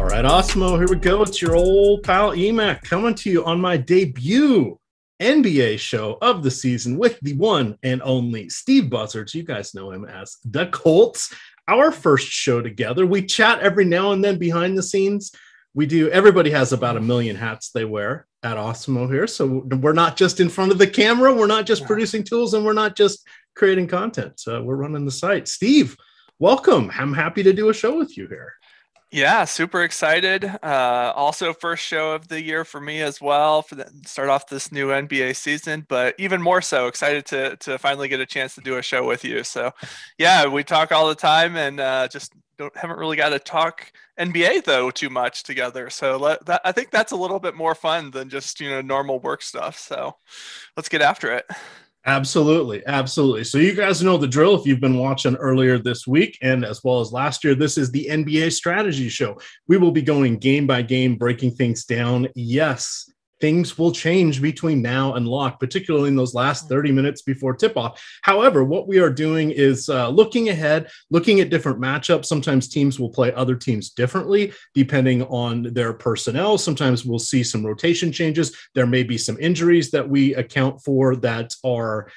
All right, Awesemo, here we go. It's your old pal EMac coming to you on my debut NBA show of the season with the one and only Steve Buzzards. You guys know him as the Colts. Our first show together. We chat every now and then behind the scenes. Everybody has about 1 million hats they wear at Awesemo here. So we're not just in front of the camera. We're not just producing tools, and we're not just creating content. So we're running the site. Steve, welcome. I'm happy to do a show with you here. Yeah, super excited. Also, first show of the year for me as well, start off this new NBA season, but even more so excited to finally get a chance to do a show with you. So yeah, we talk all the time and just haven't really got to talk NBA though too much together. So I think that's a little bit more fun than just, normal work stuff. So let's get after it. Absolutely. So you guys know the drill if you've been watching earlier this week and as well as last year. This is the NBA strategy show. We will be going game by game, breaking things down. Yes, things will change between now and lock, particularly in those last 30 minutes before tip-off. However, what we are doing is looking ahead, looking at different matchups. Sometimes teams will play other teams differently depending on their personnel. Sometimes we'll see some rotation changes. There may be some injuries that we account for that are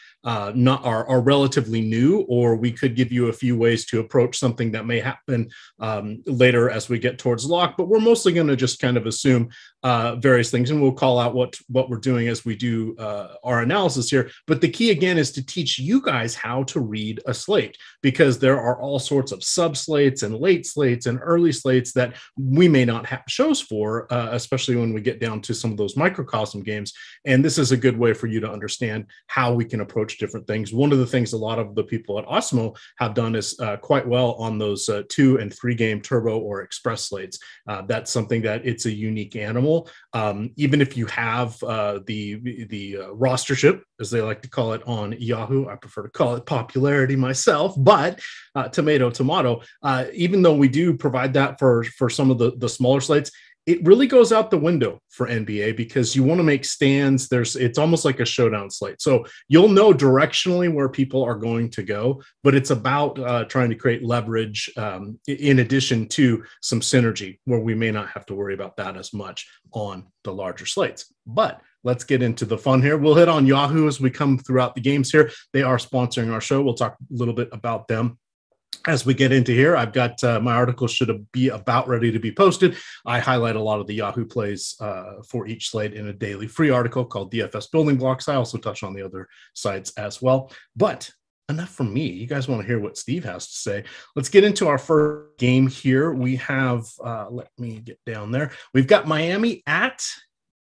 relatively new, or we could give you a few ways to approach something that may happen later as we get towards lock. But we're mostly going to just kind of assume various things, and we'll call out what we're doing as we do our analysis here. But the key again is to teach you guys how to read a slate, because there are all sorts of sub slates and late slates and early slates that we may not have shows for, especially when we get down to some of those microcosm games. And this is a good way for you to understand how we can approach different things. One of the things a lot of the people at Awesemo have done is quite well on those 2 and 3 game turbo or express slates. That's something that it's a unique animal. Even if you have the rostership, as they like to call it on Yahoo, I prefer to call it popularity myself, but tomato, even though we do provide that for some of the smaller slates, it really goes out the window for NBA because you want to make stands. It's almost like a showdown slate. So you'll know directionally where people are going to go, but it's about trying to create leverage in addition to some synergy where we may not have to worry about that as much on the larger slates. But let's get into the fun here. We'll hit on Yahoo as we come throughout the games here. They are sponsoring our show. We'll talk a little bit about them as we get into here. I've got my article should be about ready to be posted. I highlight a lot of the Yahoo plays for each slate in a daily free article called DFS Building Blocks. I also touch on the other sites as well. But enough from me. You guys want to hear what Steve has to say. Let's get into our first game here. We have, let me get down there. We've got Miami at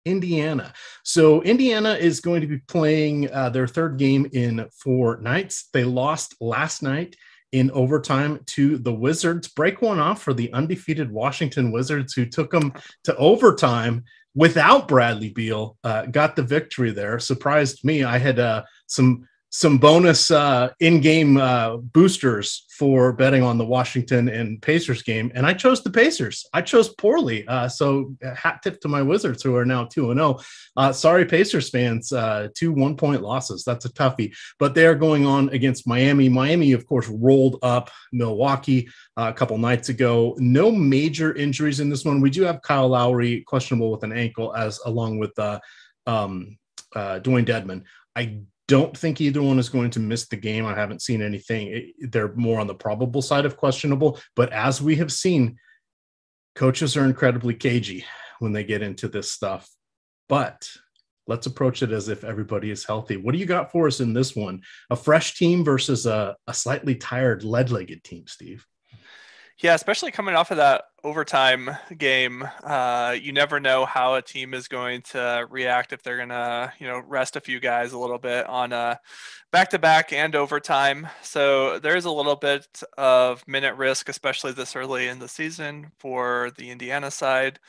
Indiana. So Indiana is going to be playing their third game in 4 nights. They lost last night in overtime to the Wizards. Break one off for the undefeated Washington Wizards, who took them to overtime without Bradley Beal, got the victory there. Surprised me. I had some bonus in-game boosters for betting on the Washington and Pacers game, and I chose the Pacers. I chose poorly, so hat tip to my Wizards, who are now 2-0. Sorry, Pacers fans, 2 1-point losses. That's a toughie, but they are going on against Miami. Miami, of course, rolled up Milwaukee a couple nights ago. No major injuries in this one. We do have Kyle Lowry questionable with an ankle, along with Dwayne Dedmon. I don't think either one is going to miss the game. I haven't seen anything. They're more on the probable side of questionable, but as we have seen, coaches are incredibly cagey when they get into this stuff. But let's approach it as if everybody is healthy. What do you got for us in this one? A fresh team versus a slightly tired, lead-legged team, Steve? Yeah, especially coming off of that overtime game, you never know how a team is going to react if they're going to, rest a few guys a little bit on back-to-back and overtime. So there's a little bit of minute risk, especially this early in the season for the Indiana side.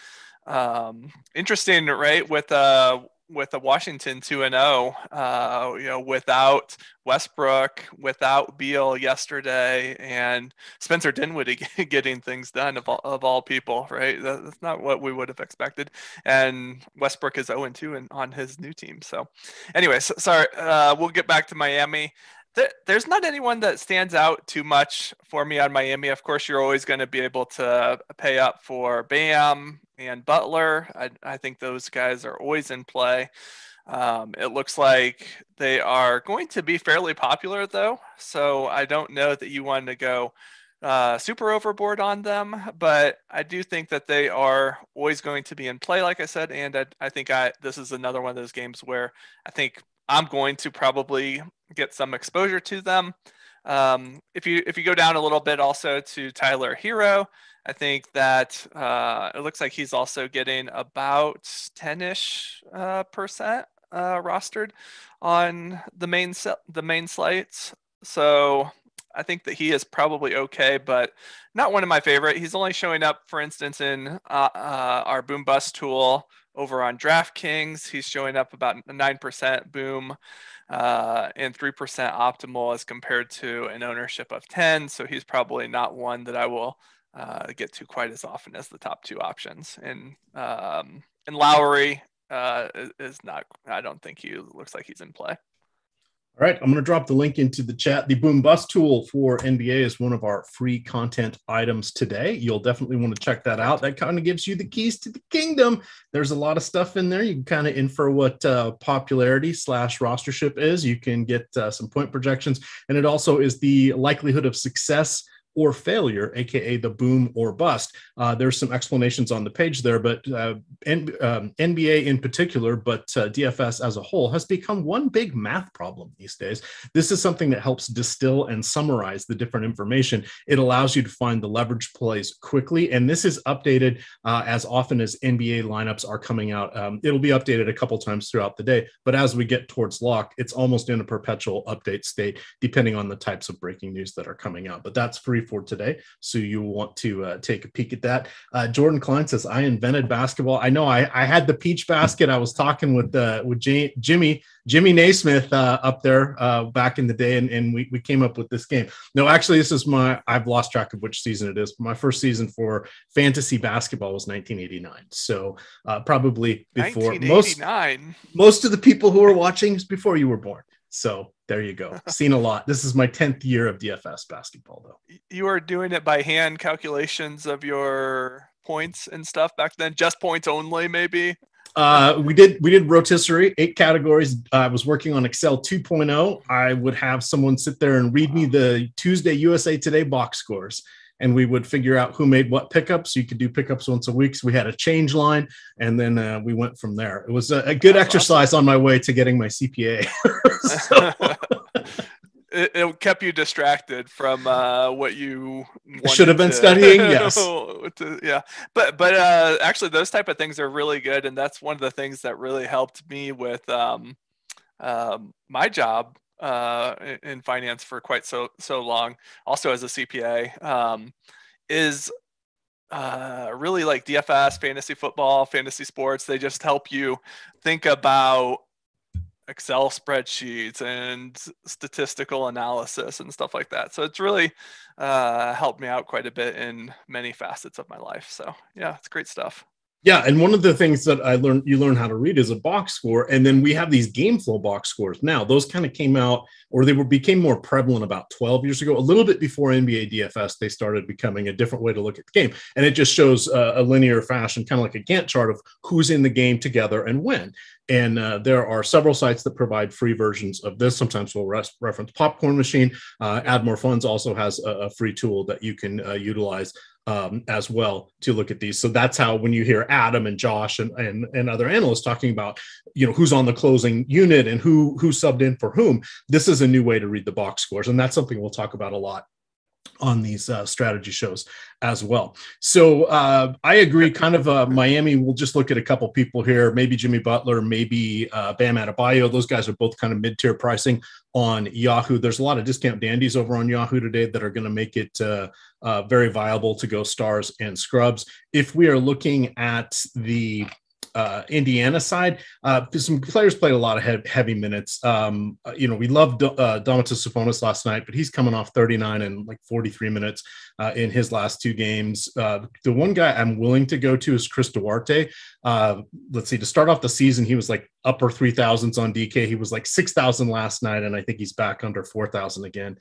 Interesting, right? With the Washington 2-0, without Westbrook, without Beal yesterday, and Spencer Dinwiddie getting things done of all people, right? That's not what we would have expected. And Westbrook is 0-2 on his new team. So anyway, sorry, we'll get back to Miami. There's not anyone that stands out too much for me on Miami. Of course, you're always going to be able to pay up for Bam and Butler. I think those guys are always in play. It looks like they are going to be fairly popular, though, so I don't know that you want to go super overboard on them, but I do think that they are always going to be in play, like I said, and I think this is another one of those games where I think I'm going to probably get some exposure to them. If you go down a little bit also to Tyler Hero, I think that it looks like he's also getting about 10-ish percent rostered on the main slates. So I think that he is probably okay, but not one of my favorite. He's only showing up, for instance, in our boom bust tool over on DraftKings. He's showing up about 9% boom and 3% optimal as compared to an ownership of 10. So he's probably not one that I will get to quite as often as the top two options. And Lowry is not, I don't think he looks like he's in play. All right, I'm going to drop the link into the chat. The Boom Bust tool for NBA is one of our free content items today. You'll definitely want to check that out. That kind of gives you the keys to the kingdom. There's a lot of stuff in there. You can kind of infer what popularity / rostership is. You can get some point projections, and it also is the likelihood of success or failure, aka the boom or bust. There's some explanations on the page there, but NBA in particular, but DFS as a whole has become one big math problem these days. This is something that helps distill and summarize the different information. It allows you to find the leverage plays quickly, and this is updated as often as NBA lineups are coming out. It'll be updated a couple times throughout the day, but as we get towards lock, it's almost in a perpetual update state, depending on the types of breaking news that are coming out. But that's free for today, so you want to take a peek at that. Jordan Klein says, I invented basketball. I know I had the peach basket. I was talking with Jimmy Naismith up there back in the day, and we came up with this game. No, actually, this is I've lost track of which season it is. My first season for fantasy basketball was 1989. So probably before 1989. Most of the people who are watching is before you were born. So there you go. Seen a lot. This is my 10th year of DFS basketball, though. You are doing it by hand calculations of your points and stuff back then, just points only, maybe? We did rotisserie, 8 categories. I was working on Excel 2.0. I would have someone sit there and read me the Tuesday USA Today box scores, and we would figure out who made what pickups. You could do pickups once a week. So we had a change line, and then we went from there. It was a good exercise on my way to getting my CPA. It kept you distracted from what you should have been studying. Yes. Yeah. But actually those type of things are really good. And that's one of the things that really helped me with my job in finance for quite so long, also as a CPA, is really like DFS, fantasy football, fantasy sports. They just help you think about Excel spreadsheets and statistical analysis and stuff like that. So it's really helped me out quite a bit in many facets of my life. So yeah, it's great stuff. Yeah, and one of the things that you learn how to read is a box score, and then we have these game flow box scores now. Those kind of came out, or became more prevalent about 12 years ago, a little bit before NBA DFS. They started becoming a different way to look at the game, and it just shows a linear fashion, kind of like a Gantt chart of who's in the game together and when. And there are several sites that provide free versions of this. Sometimes we'll reference Popcorn Machine. Add More Funds also has a free tool that you can utilize as well to look at these. So that's how, when you hear Adam and Josh and other analysts talking about, who's on the closing unit and who subbed in for whom, this is a new way to read the box scores. And that's something we'll talk about a lot on these strategy shows as well. So I agree, kind of Miami, we'll just look at a couple people here, maybe Jimmy Butler, maybe Bam Adebayo. Those guys are both kind of mid-tier pricing on Yahoo. There's a lot of discount dandies over on Yahoo today that are going to make it very viable to go stars and scrubs. If we are looking at the Indiana side, some players played a lot of heavy minutes. We loved Domantas Sabonis last night, but he's coming off 39 and like 43 minutes in his last two games. The one guy I'm willing to go to is Chris Duarte. Let's see, to start off the season, he was like upper 3,000s on DK. He was like 6,000 last night, and I think he's back under 4,000 again.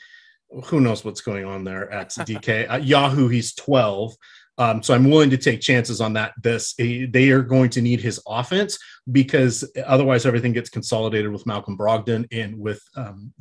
Who knows what's going on there at DK? At Yahoo, he's 12. So I'm willing to take chances on that. They are going to need his offense because otherwise everything gets consolidated with Malcolm Brogdon and with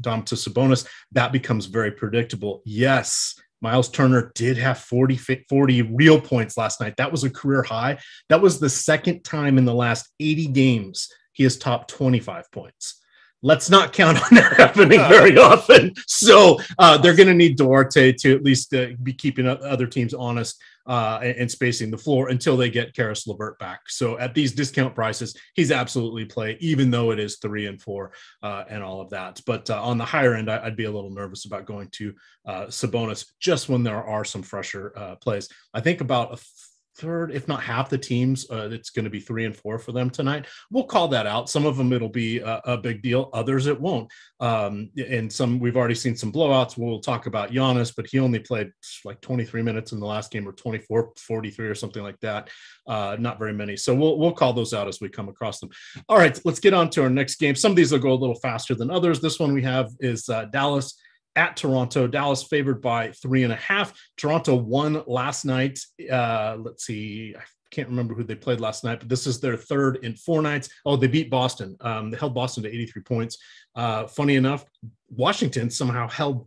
Domantas Sabonis. That becomes very predictable. Yes, Miles Turner did have 40 real points last night. That was a career high. That was the second time in the last 80 games he has topped 25 points. Let's not count on that happening very often. So they're going to need Duarte to at least be keeping other teams honest and spacing the floor until they get Karis LeVert back. So at these discount prices, he's absolutely play, even though it is 3 and 4 and all of that. But on the higher end, I'd be a little nervous about going to Sabonis just when there are some fresher plays. I think about a third, if not half the teams, it's going to be 3 and 4 for them tonight. We'll call that out. Some of them it'll be a big deal. Others it won't. And some we've already seen some blowouts. We'll talk about Giannis, but he only played like 23 minutes in the last game, or 24-43 or something like that. Not very many. So we'll call those out as we come across them. All right, let's get on to our next game. Some of these will go a little faster than others. This one we have is Dallas at Toronto. Dallas favored by 3.5. Toronto won last night. Let's see. I can't remember who they played last night, but this is their third in 4 nights. Oh, they beat Boston. They held Boston to 83 points. Funny enough, Washington somehow held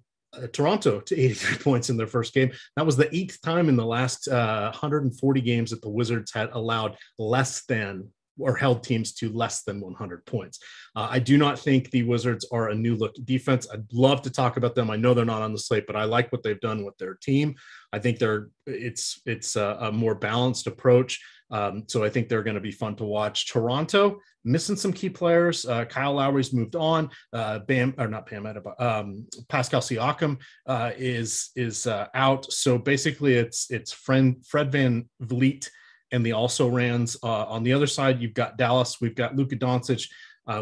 Toronto to 83 points in their first game. That was the 8th time in the last 140 games that the Wizards had allowed less than or held teams to less than 100 points. I do not think the Wizards are a new look defense. I'd love to talk about them. I know they're not on the slate, but I like what they've done with their team. I think it's a more balanced approach. So I think they're going to be fun to watch. Toronto missing some key players. Kyle Lowry's moved on. Pascal Siakam is out. So basically it's Fred Van Vliet and the also rans. On the other side, you've got Dallas. We've got Luka Doncic.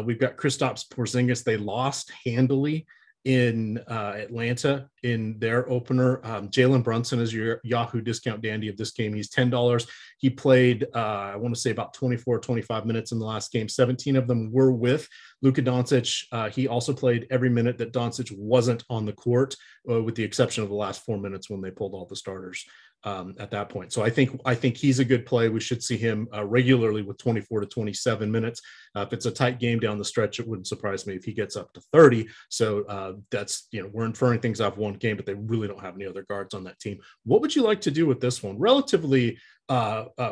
We've got Kristaps Porzingis. They lost handily in Atlanta in their opener. Jalen Brunson is your Yahoo discount dandy of this game. He's $10. He played, I want to say about 24, 25 minutes in the last game. 17 of them were with Luka Doncic. He also played every minute that Doncic wasn't on the court, with the exception of the last 4 minutes when they pulled all the starters at that point. So I think he's a good play. We should see him regularly with 24 to 27 minutes. If it's a tight game down the stretch, it wouldn't surprise me if he gets up to 30. So that's, we're inferring things off one game, but they really don't have any other guards on that team. What would you like to do with this one? Relatively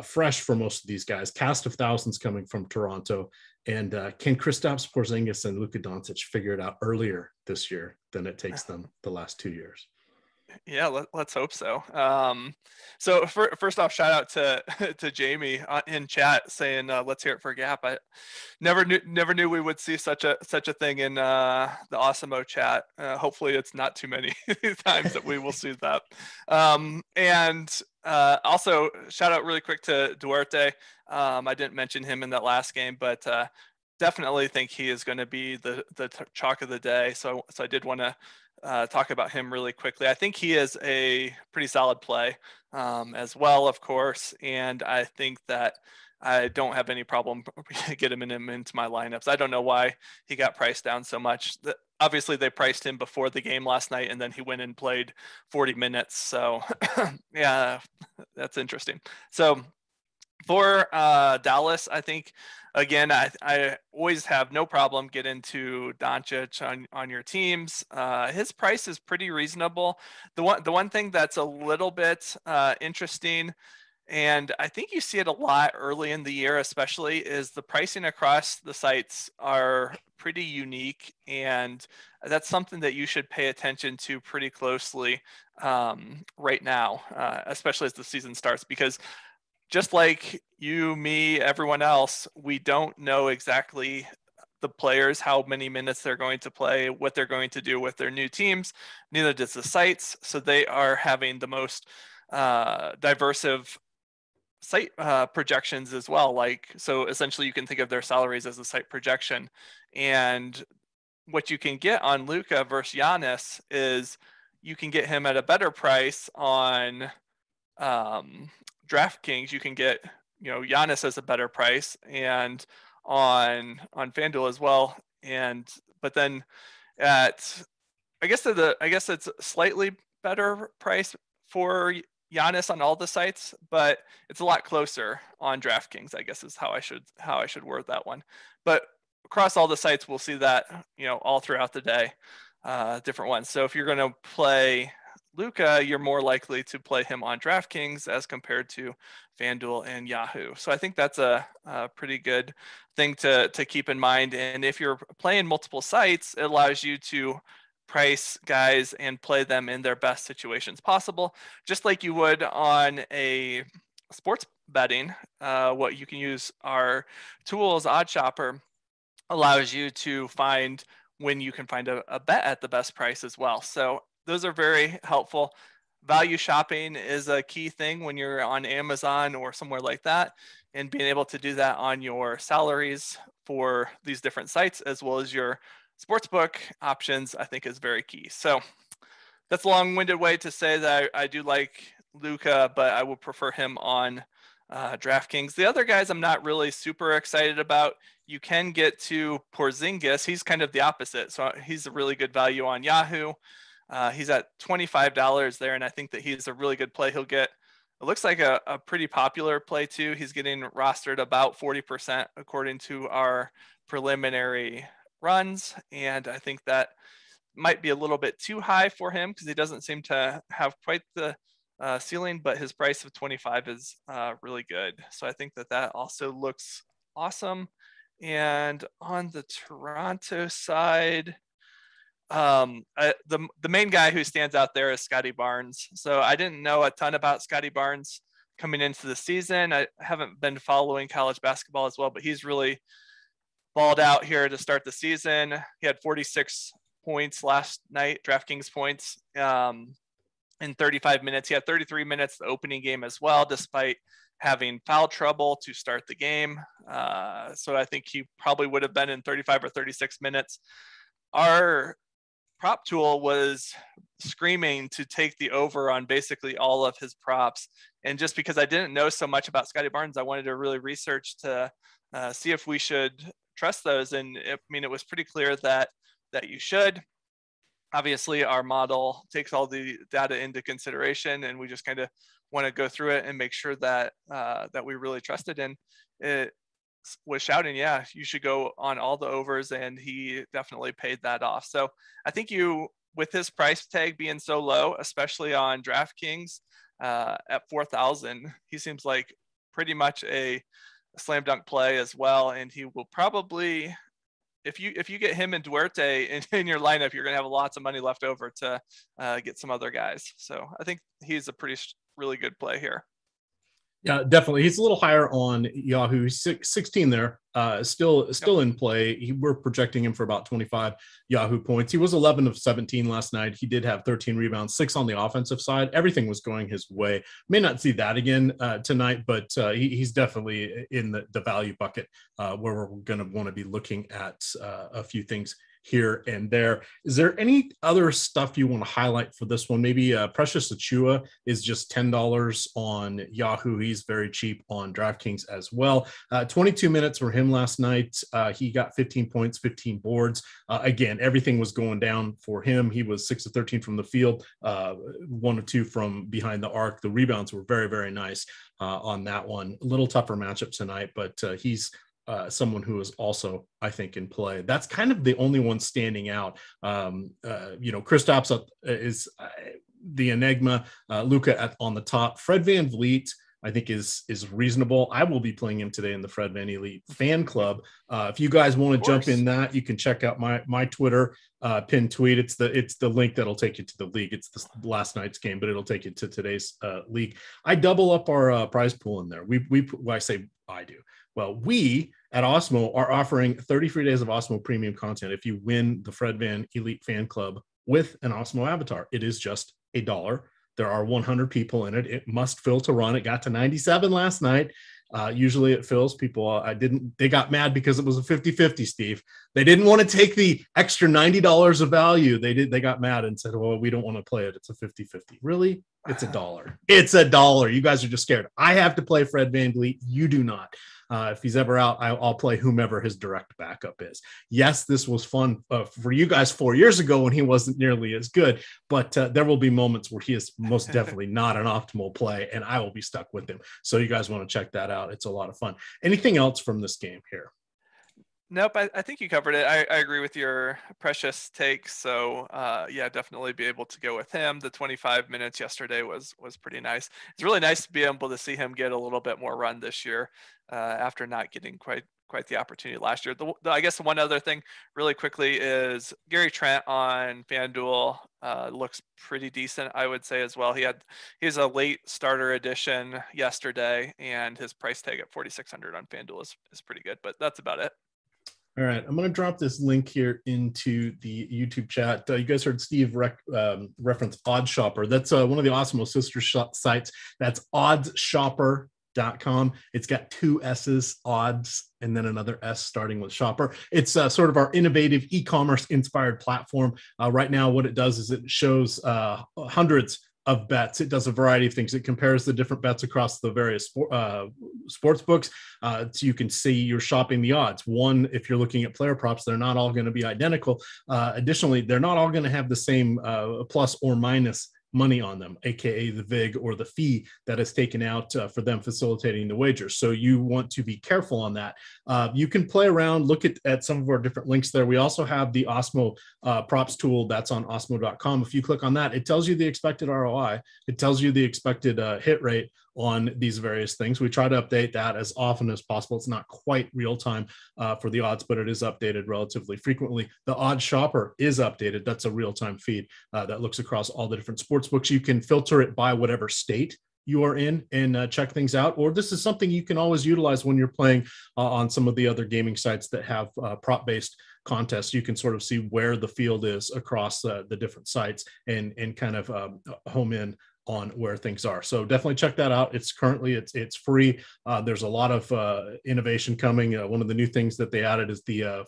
fresh for most of these guys. Cast of thousands coming from Toronto. And can Kristaps Porzingis and Luka Doncic figure it out earlier this year than it takes them the last 2 years? Yeah, let's hope so. So first off, shout out to Jamie in chat saying let's hear it for Gap. I never knew we would see such a thing in the Awesemo chat. Hopefully, it's not too many times that we will see that. And also shout out really quick to Duarte. I didn't mention him in that last game, but definitely think he is going to be the chalk of the day. So I did want to talk about him really quickly. I think he is a pretty solid play as well, of course. And I think that I don't have any problem getting him into my lineups. I don't know why he got priced down so much. Obviously, they priced him before the game last night, and then he went and played 40 minutes. So, yeah, that's interesting. So, for Dallas, I think, again, I always have no problem getting to Doncic on your teams. His price is pretty reasonable. The one thing that's a little bit interesting, and I think you see it a lot early in the year, especially, is the pricing across the sites are pretty unique, and that's something that you should pay attention to pretty closely right now, especially as the season starts, because just like you, me, everyone else, we don't know exactly the players, how many minutes they're going to play, what they're going to do with their new teams. Neither does the sites. So they are having the most diverse site projections as well. Like, so essentially you can think of their salaries as a site projection. And what you can get on Luka versus Giannis is you can get him at a better price on DraftKings. You can get, Giannis as a better price, and on FanDuel as well. And but then at I guess it's slightly better price for Giannis on all the sites, but it's a lot closer on DraftKings, I guess is how I should word that one. But across all the sites, we'll see that, all throughout the day, different ones. So if you're going to play Luka, you're more likely to play him on DraftKings as compared to FanDuel and Yahoo. So I think that's a pretty good thing to keep in mind. And if you're playing multiple sites, it allows you to price guys and play them in their best situations possible, just like you would on a sports betting. What you can use our tools, Odd Shopper, allows you to find when you can find a bet at the best price as well. So those are very helpful. Value shopping is a key thing when you're on Amazon or somewhere like that, and being able to do that on your salaries for these different sites as well as your sportsbook options, I think is very key. So that's a long-winded way to say that I do like Luka, but I would prefer him on DraftKings. The other guys I'm not really super excited about. You can get to Porzingis. He's kind of the opposite. So he's a really good value on Yahoo. He's at $25 there, and I think that he's a really good play. He'll get, it looks like a pretty popular play too. He's getting rostered about 40% according to our preliminary runs, and I think that might be a little bit too high for him because he doesn't seem to have quite the ceiling, but his price of 25 is really good. So I think that also looks awesome. And on the Toronto side, the main guy who stands out there is Scotty Barnes. So I didn't know a ton about Scotty Barnes coming into the season. I haven't been following college basketball as well, but he's really balled out here to start the season. He had 46 points last night, DraftKings points, in 35 minutes. He had 33 minutes the opening game as well, despite having foul trouble to start the game. So I think he probably would have been in 35 or 36 minutes. Our prop tool was screaming to take the over on basically all of his props. And just because I didn't know so much about Scotty Barnes, I wanted to really research to see if we should trust those. And it was pretty clear that you should. Obviously, our model takes all the data into consideration, and we just kind of want to go through it and make sure that we really trust it. And it was shouting, yeah, you should go on all the overs, and he definitely paid that off. So I think with his price tag being so low, especially on DraftKings at 4,000, he seems like pretty much a slam dunk play as well. And he will probably, if you get him and Duarte in your lineup, you're going to have lots of money left over to get some other guys. So I think he's a really good play here. Yeah, definitely. He's a little higher on Yahoo. 16 there, still in play. We're projecting him for about 25 Yahoo points. He was 11 of 17 last night. He did have 13 rebounds, 6 on the offensive side. Everything was going his way. May not see that again tonight, but he's definitely in the value bucket where we're going to want to be looking at a few things here and there. Is there any other stuff you want to highlight for this one? Maybe Precious Achiuwa is just $10 on Yahoo. He's very cheap on DraftKings as well. 22 minutes for him last night. He got 15 points, 15 boards. Again, everything was going down for him. He was 6 of 13 from the field, 1 of 2 from behind the arc. The rebounds were very, very nice on that one. A little tougher matchup tonight, but he's someone who is also, I think, in play. That's kind of the only one standing out. Kristaps is the enigma. Luka on the top. Fred VanVleet, I think, is reasonable. I will be playing him today in the Fred VanVleet fan club. If you guys want to jump in that, you can check out my Twitter pinned tweet. It's the link that'll take you to the league. It's the last night's game, but it'll take you to today's league. I double up our prize pool in there. I say I do. Well, we at Awesemo are offering 30 free days of Awesemo premium content if you win the Fred Van Elite Fan Club with an Awesemo avatar. It is just $1 There are 100 people in it. It must fill to run. It got to 97 last night. Usually it fills. People, they got mad because it was a 50-50, Steve. They didn't want to take the extra $90 of value. They got mad and said, well, we don't want to play it. It's a 50-50. Really? It's $1. It's $1. You guys are just scared. I have to play Fred VanVleet. You do not. If he's ever out, I'll play whomever his direct backup is. Yes, this was fun for you guys 4 years ago when he wasn't nearly as good, but there will be moments where he is most definitely not an optimal play, and I will be stuck with him. So you guys want to check that out. It's a lot of fun. Anything else from this game here? Nope, I think you covered it. I agree with your precious take. So yeah, definitely be able to go with him. The 25 minutes yesterday was pretty nice. It's really nice to be able to see him get a little bit more run this year after not getting quite the opportunity last year. I guess the one other thing really quickly is Gary Trent on FanDuel looks pretty decent, I would say as well. He's a late starter edition yesterday, and his price tag at 4,600 on FanDuel is pretty good, but that's about it. All right, I'm going to drop this link here into the YouTube chat. You guys heard Steve reference Odds Shopper. That's one of the Awesemo sister sites. That's oddsshopper.com. It's got 2 S's, odds, and then another S starting with shopper. It's sort of our innovative e-commerce inspired platform. Right now, what it does is it shows hundreds of bets. It does a variety of things. It compares the different bets across the various sports books. So you can see you're shopping the odds. One, if you're looking at player props, they're not all going to be identical. Additionally, they're not all going to have the same plus or minus money on them, aka the VIG or the fee that is taken out for them facilitating the wager. So you want to be careful on that. You can play around, look at some of our different links there. We also have the Awesemo props tool that's on awesemo.com. If you click on that, it tells you the expected ROI. It tells you the expected hit rate on these various things. We try to update that as often as possible. It's not quite real time for the odds, but it is updated relatively frequently. The Odds Shopper is updated. That's a real-time feed that looks across all the different sports books. You can filter it by whatever state you are in and check things out. Or this is something you can always utilize when you're playing on some of the other gaming sites that have prop-based contests. You can sort of see where the field is across the different sites and kind of home in on where things are. So definitely check that out. It's currently it's free. There's a lot of innovation coming. One of the new things that they added is the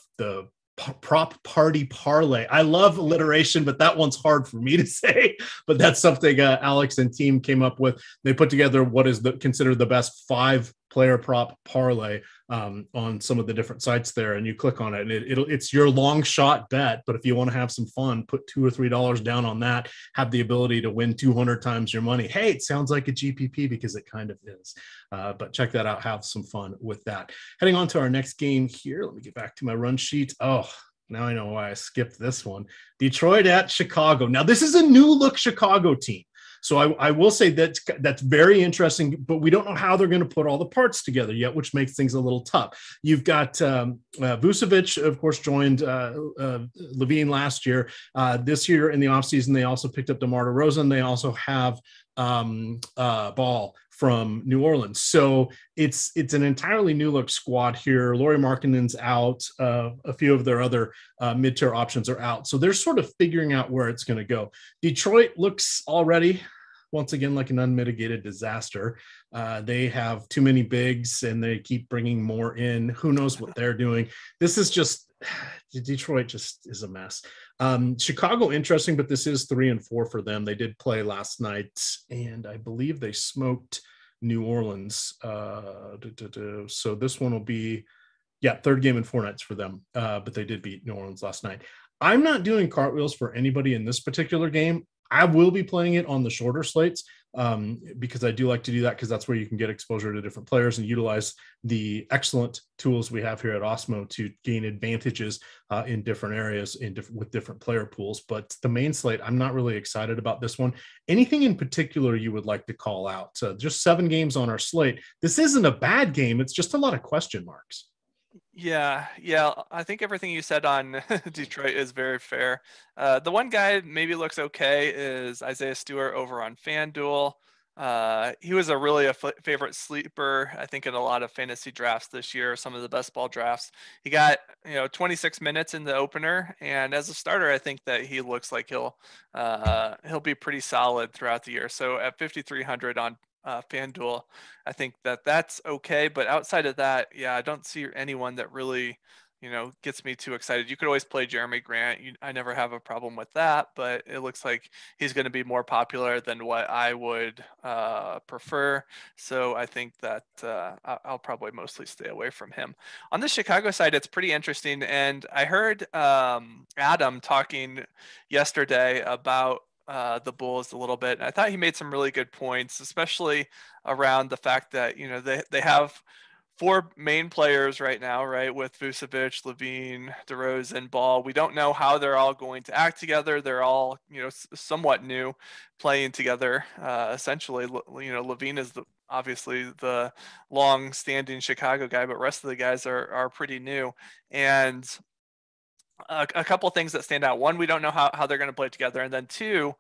prop party parlay. I love alliteration, but that one's hard for me to say. But that's something Alex and team came up with. They put together what is considered the best 5-player prop parlay on some of the different sites there, and you click on it, and it's your long shot bet. But if you want to have some fun, put $2 or $3 down on that. Have the ability to win 200 times your money. Hey, it sounds like a GPP because it kind of is. But check that out. Have some fun with that. Heading on to our next game here. Let me get back to my run sheet. Oh, now I know why I skipped this one. Detroit at Chicago. Now this is a new look Chicago team. So I will say that's very interesting, but we don't know how they're going to put all the parts together yet, which makes things a little tough. You've got Vucevic, of course, joined Levine last year. This year in the offseason, they also picked up DeMar DeRozan. They also have Ball from New Orleans. So it's an entirely new look squad here. Lauri Markkanen's out. A few of their other mid-tier options are out. So they're sort of figuring out where it's going to go. Detroit looks already, once again, like an unmitigated disaster. They have too many bigs and they keep bringing more in. Who knows what they're doing? This is just, Detroit just is a mess. Chicago, interesting, but this is 3-4 for them. They did play last night, and I believe they smoked New Orleans. So this one will be, third game in 4 nights for them, but they did beat New Orleans last night. I'm not doing cartwheels for anybody in this particular game. I will be playing it on the shorter slates because I do like to do that because that's where you can get exposure to different players and utilize the excellent tools we have here at Awesemo to gain advantages in different areas with different player pools. But the main slate, I'm not really excited about this one. Anything in particular you would like to call out? Just 7 games on our slate. This isn't a bad game. It's just a lot of question marks. Yeah. I think everything you said on Detroit is very fair. The one guy maybe looks okay is Isaiah Stewart over on FanDuel. He was a really favorite sleeper, I think, in a lot of fantasy drafts this year, some of the best ball drafts. He got 26 minutes in the opener, and as a starter, I think that he looks like he'll be pretty solid throughout the year. So at 5,300 on FanDuel, I think that that's okay. But outside of that, yeah, I don't see anyone that really gets me too excited. You could always play Jeremy Grant. I never have a problem with that, but it looks like he's going to be more popular than what I would prefer. So I think that I'll probably mostly stay away from him. On the Chicago side, it's pretty interesting. And I heard Adam talking yesterday about the Bulls a little bit. And I thought he made some really good points, especially around the fact that, they have four main players right now, right? With Vucevic, Levine, DeRozan, Ball. We don't know how they're all going to act together. They're all, somewhat new, playing together. Essentially, Levine is obviously the long-standing Chicago guy, but rest of the guys are pretty new. And a couple of things that stand out. One, we don't know how they're going to play together, and then two,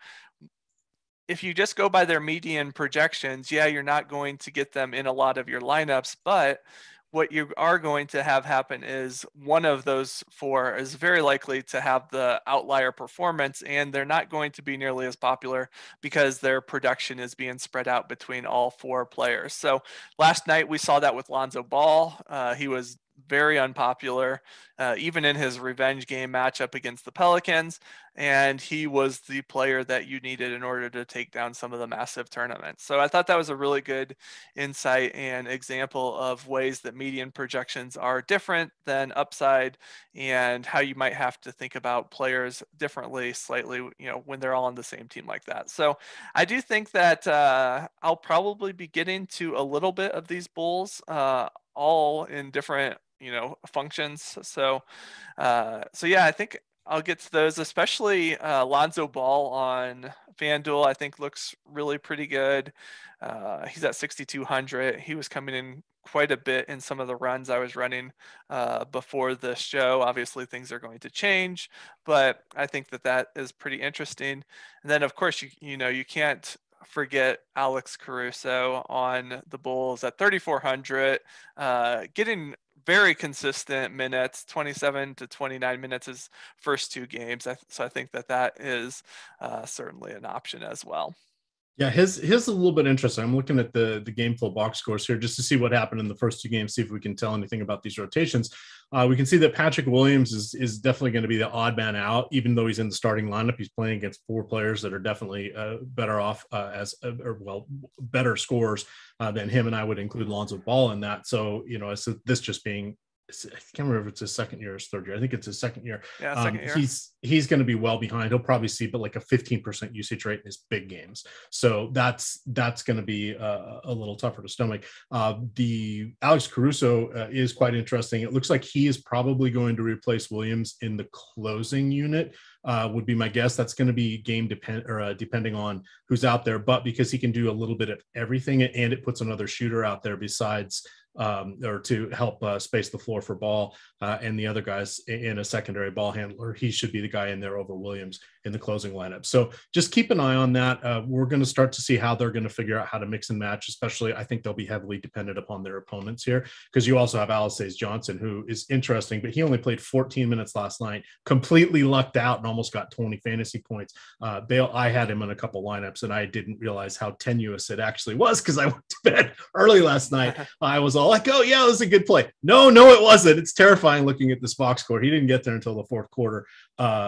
if you just go by their median projections, yeah, you're not going to get them in a lot of your lineups, but what you are going to have happen is one of those four is very likely to have the outlier performance, and they're not going to be nearly as popular because their production is being spread out between all four players. So last night we saw that with Lonzo Ball. He was very unpopular, even in his revenge game matchup against the Pelicans. And he was the player that you needed in order to take down some of the massive tournaments. So I thought that was a really good insight and example of ways that median projections are different than upside, and how you might have to think about players differently slightly, when they're all on the same team like that. So I do think that I'll probably be getting to a little bit of these Bulls, all in different functions. So yeah, I think I'll get to those, especially Lonzo Ball on FanDuel. I think looks really pretty good. He's at 6,200. He was coming in quite a bit in some of the runs I was running before the show. Obviously things are going to change, but I think that is pretty interesting. And then of course you can't forget Alex Caruso on the Bulls at 3,400, getting very consistent minutes, 27 to 29 minutes his first two games. So I think that is certainly an option as well. Yeah, his is a little bit interesting. I'm looking at the game flow box scores here just to see what happened in the first two games, see if we can tell anything about these rotations. We can see that Patrick Williams is definitely going to be the odd man out, even though he's in the starting lineup. He's playing against four players that are definitely better off better scorers than him, and I would include Lonzo Ball in that. So, so this just being, I can't remember if it's his second year or his third year. I think it's his second year. Yeah, second year. He's going to be well behind. He'll probably see but like a 15% usage rate in his big games. So that's going to be a little tougher to stomach. The Alex Caruso is quite interesting. It looks like he is probably going to replace Williams in the closing unit. Would be my guess. That's going to be game depending on who's out there, but because he can do a little bit of everything, and it puts another shooter out there besides or to help space the floor for Ball and the other guys in a secondary ball handler, he should be the guy in there over Williams in the closing lineup. So just keep an eye on that. We're going to start to see how they're going to figure out how to mix and match, especially I think they'll be heavily dependent upon their opponents here, because you also have Alice Johnson, who is interesting, but he only played 14 minutes last night, completely lucked out and almost got 20 fantasy points. I had him in a couple lineups and I didn't realize how tenuous it actually was because I went to bed early last night. I was all like, oh yeah, it was a good play. No, it wasn't. It's terrifying looking at this box score. He didn't get there until the fourth quarter.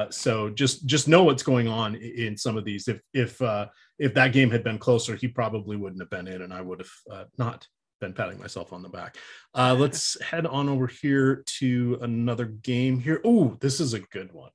So just know what's going on in some of these. If that game had been closer, he probably wouldn't have been in, and I would have not been patting myself on the back. Let's head on over here to another game here. Oh, this is a good one.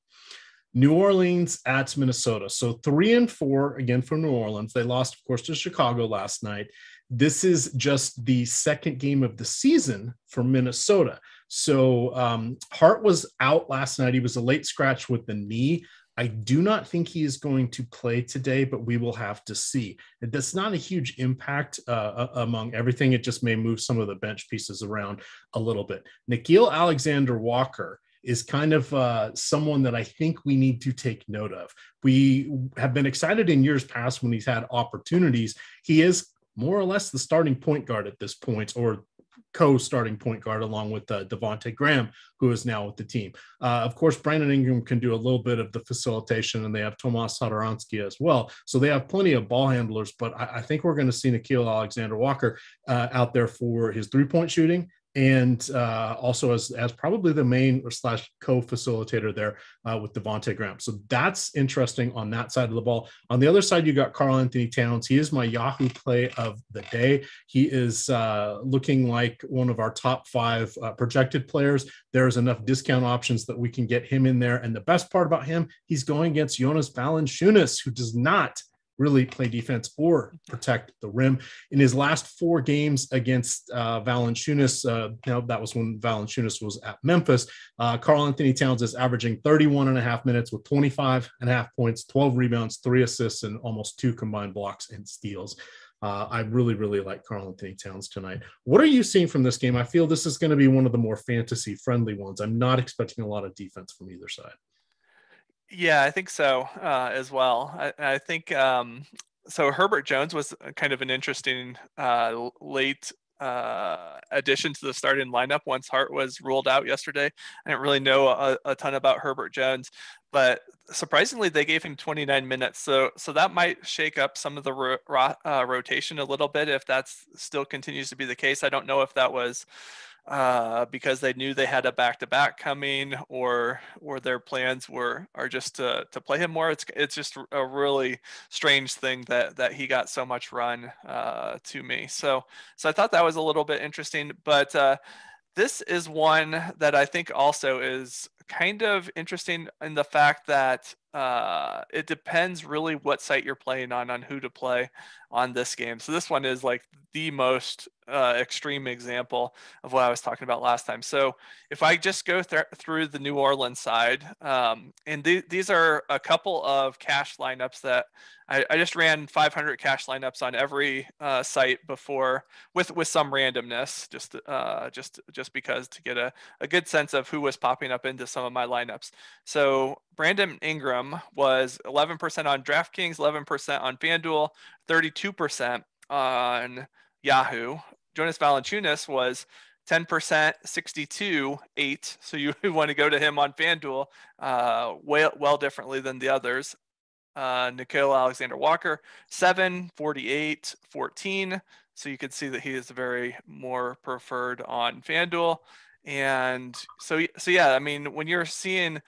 New Orleans at Minnesota. So 3-4 again for New Orleans. They lost, of course, to Chicago last night. This is just the second game of the season for Minnesota. So Hart was out last night. He was a late scratch with the knee. I do not think he is going to play today, but we will have to see. That's not a huge impact among everything. It just may move some of the bench pieces around a little bit. Nickeil Alexander-Walker is kind of someone that I think we need to take note of. We have been excited in years past when he's had opportunities. He is more or less the starting point guard at this point, or co-starting point guard, along with Devontae Graham, who is now with the team. Of course, Brandon Ingram can do a little bit of the facilitation, and they have Tomas Satoransky as well. So they have plenty of ball handlers, but I think we're going to see Nickeil Alexander-Walker out there for his three-point shooting, and also as probably the main / co-facilitator there with Devontae Graham. So that's interesting on that side of the ball. On the other side, you got Karl Anthony Towns. He is my Yahoo play of the day. He is looking like one of our top 5 projected players. There's enough discount options that we can get him in there. And the best part about him, he's going against Jonas Valanciunas, who does not really play defense or protect the rim. In his last 4 games against Valanciunas, that was when Valanciunas was at Memphis, Karl Anthony Towns is averaging 31.5 minutes with 25.5 points, 12 rebounds, 3 assists, and almost 2 combined blocks and steals. I really, really like Karl Anthony Towns tonight. What are you seeing from this game? I feel this is going to be one of the more fantasy-friendly ones. I'm not expecting a lot of defense from either side. Yeah, I think so as well. I think so. Herbert Jones was kind of an interesting late addition to the starting lineup once Hart was ruled out yesterday. I didn't really know a ton about Herbert Jones, but surprisingly, they gave him 29 minutes. So that might shake up some of the rotation a little bit if that still continues to be the case. I don't know if that was because they knew they had a back-to-back coming, or their plans are just to play him more. It's just a really strange thing that he got so much run to me. So I thought that was a little bit interesting, but this is one that I think also is kind of interesting in the fact that it depends really what site you're playing on who to play on this game. So this one is like the most extreme example of what I was talking about last time. So if I just go through the New Orleans side, and these are a couple of cash lineups that I just ran 500 cash lineups on every site before with some randomness, just because to get a good sense of who was popping up into some of my lineups. So Brandon Ingram was 11% on DraftKings, 11% on FanDuel, 32% on Yahoo. Jonas Valanciunas was 10%, 62, 8. So you want to go to him on FanDuel well differently than the others. Nickeil Alexander-Walker, 7, 48, 14. So you can see that he is very more preferred on FanDuel. And so yeah, I mean, when you're seeing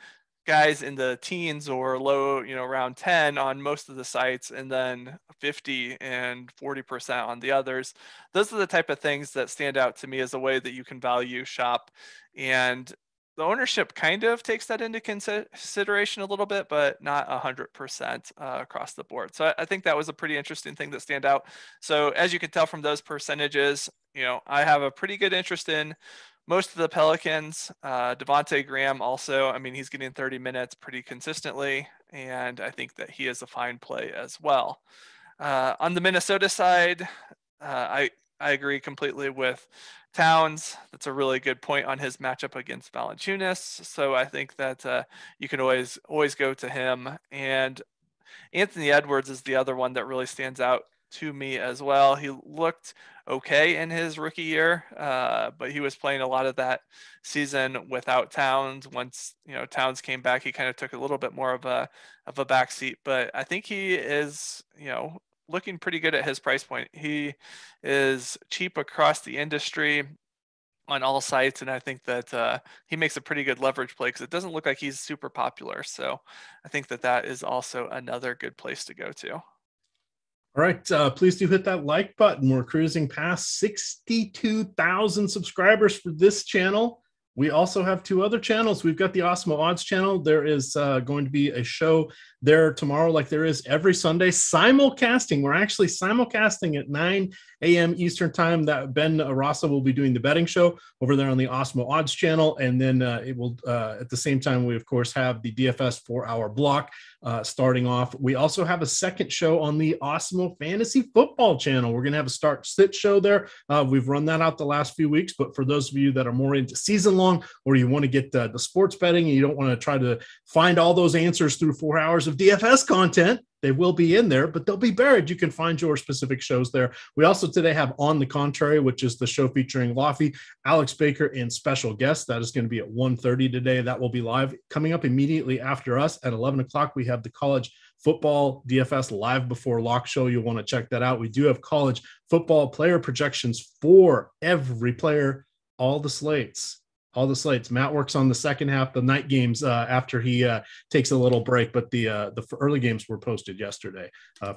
guys in the teens or low, around 10 on most of the sites, and then 50 and 40% on the others, those are the type of things that stand out to me as a way that you can value shop. And the ownership kind of takes that into consideration a little bit, but not 100% across the board. So I think that was a pretty interesting thing that stand out. So as you can tell from those percentages, I have a pretty good interest in most of the Pelicans. Devontae Graham also, I mean, he's getting 30 minutes pretty consistently, and I think that he is a fine play as well. On the Minnesota side, I agree completely with Towns. That's a really good point on his matchup against Valanciunas. So I think that you can always go to him. And Anthony Edwards is the other one that really stands out to me as well. He looked okay in his rookie year, but he was playing a lot of that season without Towns. Once Towns came back, he kind of took a little bit more of a backseat. But I think he is looking pretty good at his price point. He is cheap across the industry on all sites, and I think that he makes a pretty good leverage play because it doesn't look like he's super popular. So I think that is also another good place to go to. All right, please do hit that like button. We're cruising past 62,000 subscribers for this channel. We also have 2 other channels. We've got the Awesemo Odds channel. There is going to be a show there tomorrow, like there is every Sunday, simulcasting. We're actually simulcasting at 9 a.m. Eastern time. That Ben Rasa will be doing the betting show over there on the Awesemo Odds channel. And then it will, at the same time, we, of course, have the DFS 4-hour block starting off. We also have a second show on the Awesemo Fantasy Football channel. We're going to have a start-sit show there. We've run that out the last few weeks, but for those of you that are more into season-long long, or you want to get the sports betting and you don't want to try to find all those answers through 4 hours of DFS content, they will be in there, but they'll be buried. You can find your specific shows there. We also today have On the Contrary, which is the show featuring Laffy, Alex Baker, and special guests. That is going to be at 1:30 today. That will be live. Coming up immediately after us at 11 o'clock, we have the College Football DFS Live Before Lock show. You'll want to check that out. We do have college football player projections for every player, all the slates. Matt works on the second half, the night games after he takes a little break, but the early games were posted yesterday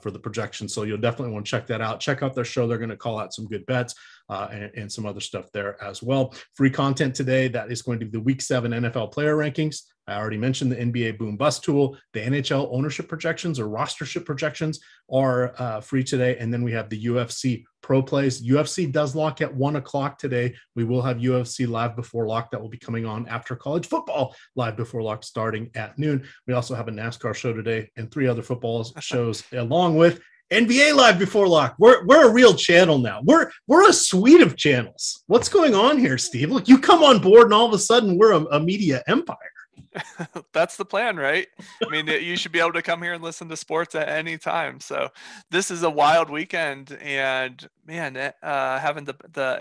for the projection. So you'll definitely want to check that out. Check out their show. They're going to call out some good bets and some other stuff there as well. Free content today. That is going to be the Week 7 NFL player rankings. I already mentioned the NBA boom bust tool. The NHL ownership projections or rostership projections are free today. And then we have the UFC pro plays. UFC does lock at 1 o'clock today. We will have UFC Live Before Lock that will be coming on after college football Live Before Lock starting at noon. We also have a NASCAR show today and 3 other football shows along with NBA Live Before Lock. We're a real channel now. We're a suite of channels. What's going on here, Steve? Look, you come on board and all of a sudden we're a media empire. That's the plan, right? I mean, you should be able to come here and listen to sports at any time. So this is a wild weekend, and man, having the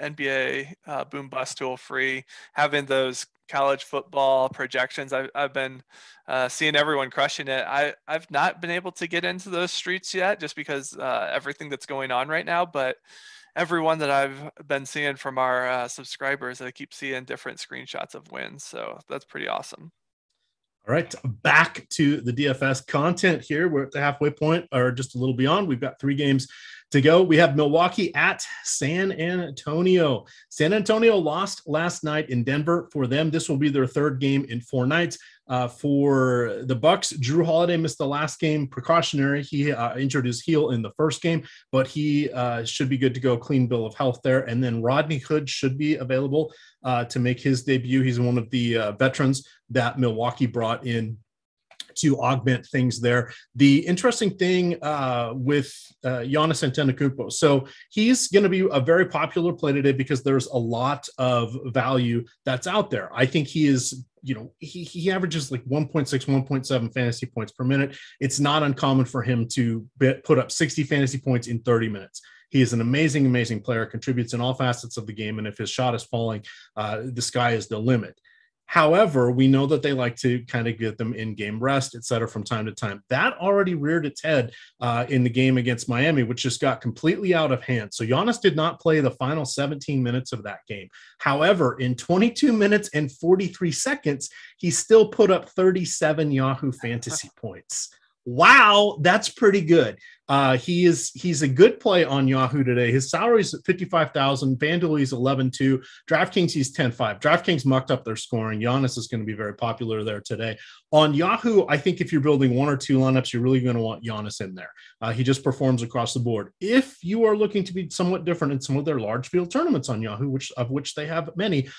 NBA boom bust tool free, having those college football projections, I've been seeing everyone crushing it. I've not been able to get into those streets yet, just because everything that's going on right now, but everyone that I've been seeing from our subscribers, I keep seeing different screenshots of wins. So that's pretty awesome. All right, back to the DFS content here. We're at the halfway point, or just a little beyond. We've got 3 games to go. We have Milwaukee at San Antonio. San Antonio lost last night in Denver. For them, this will be their 3rd game in 4 nights. For the Bucks, Drew Holiday missed the last game precautionary. He injured his heel in the first game, but he should be good to go. Clean bill of health there. And then Rodney Hood should be available to make his debut. He's one of the veterans that Milwaukee brought in to augment things there. The interesting thing with Giannis Antetokounmpo, so he's going to be a very popular play today because there's a lot of value that's out there. I think he is, he averages like 1.6, 1.7 fantasy points per minute. It's not uncommon for him to put up 60 fantasy points in 30 minutes. He is an amazing, amazing player, contributes in all facets of the game, and if his shot is falling, the sky is the limit. However, we know that they like to kind of get them in game rest, et cetera, from time to time. That already reared its head in the game against Miami, which just got completely out of hand. So Giannis did not play the final 17 minutes of that game. However, in 22 minutes and 43 seconds, he still put up 37 Yahoo fantasy points. Wow, that's pretty good. He's a good play on Yahoo today. His salary is at $55,000. FanDuel he's 11.2. DraftKings he's 10.5. DraftKings mucked up their scoring. Giannis is going to be very popular there today. On Yahoo, I think if you're building 1 or 2 lineups, you're really going to want Giannis in there. He just performs across the board. If you are looking to be somewhat different in some of their large field tournaments on Yahoo, which they have many,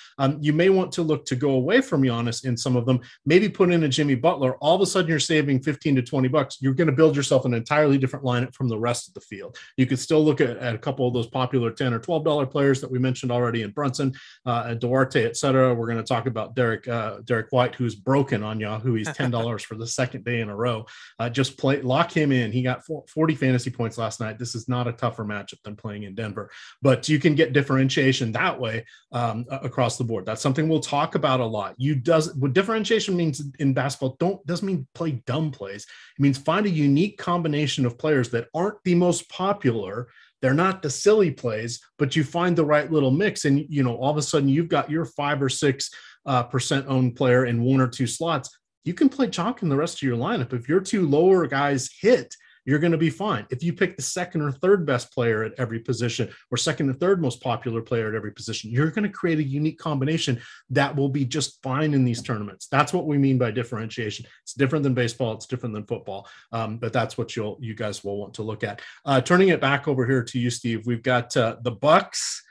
you may want to look to go away from Giannis in some of them. Maybe put in a Jimmy Butler. All of a sudden, you're saving $15 to $20. You're going to build yourself an entirely different lineup from the rest of the field. You could still look at a couple of those popular $10 or $12 players that we mentioned already in Brunson, Duarte, et cetera. We're going to talk about Derek White, who's broken on Yahoo. He's $10 for the second day in a row. Lock him in. He got 40 fantasy points last night. This is not a tougher matchup than playing in Denver, but you can get differentiation that way across the board. That's something we'll talk about a lot. What differentiation means in basketball doesn't mean play dumb plays. It means find a unique combination of players that aren't the most popular. They're not the silly plays, but you find the right little mix. And, all of a sudden you've got your 5 or 6% owned player in 1 or 2 slots. You can play chalk in the rest of your lineup. If your 2 lower guys hit, you're going to be fine. If you pick the 2nd or 3rd best player at every position, or 2nd or 3rd most popular player at every position, you're going to create a unique combination that will be just fine in these tournaments. That's what we mean by differentiation. It's different than baseball. It's different than football. But that's what you guys will want to look at. Turning it back over here to you, Steve, we've got the Bucks,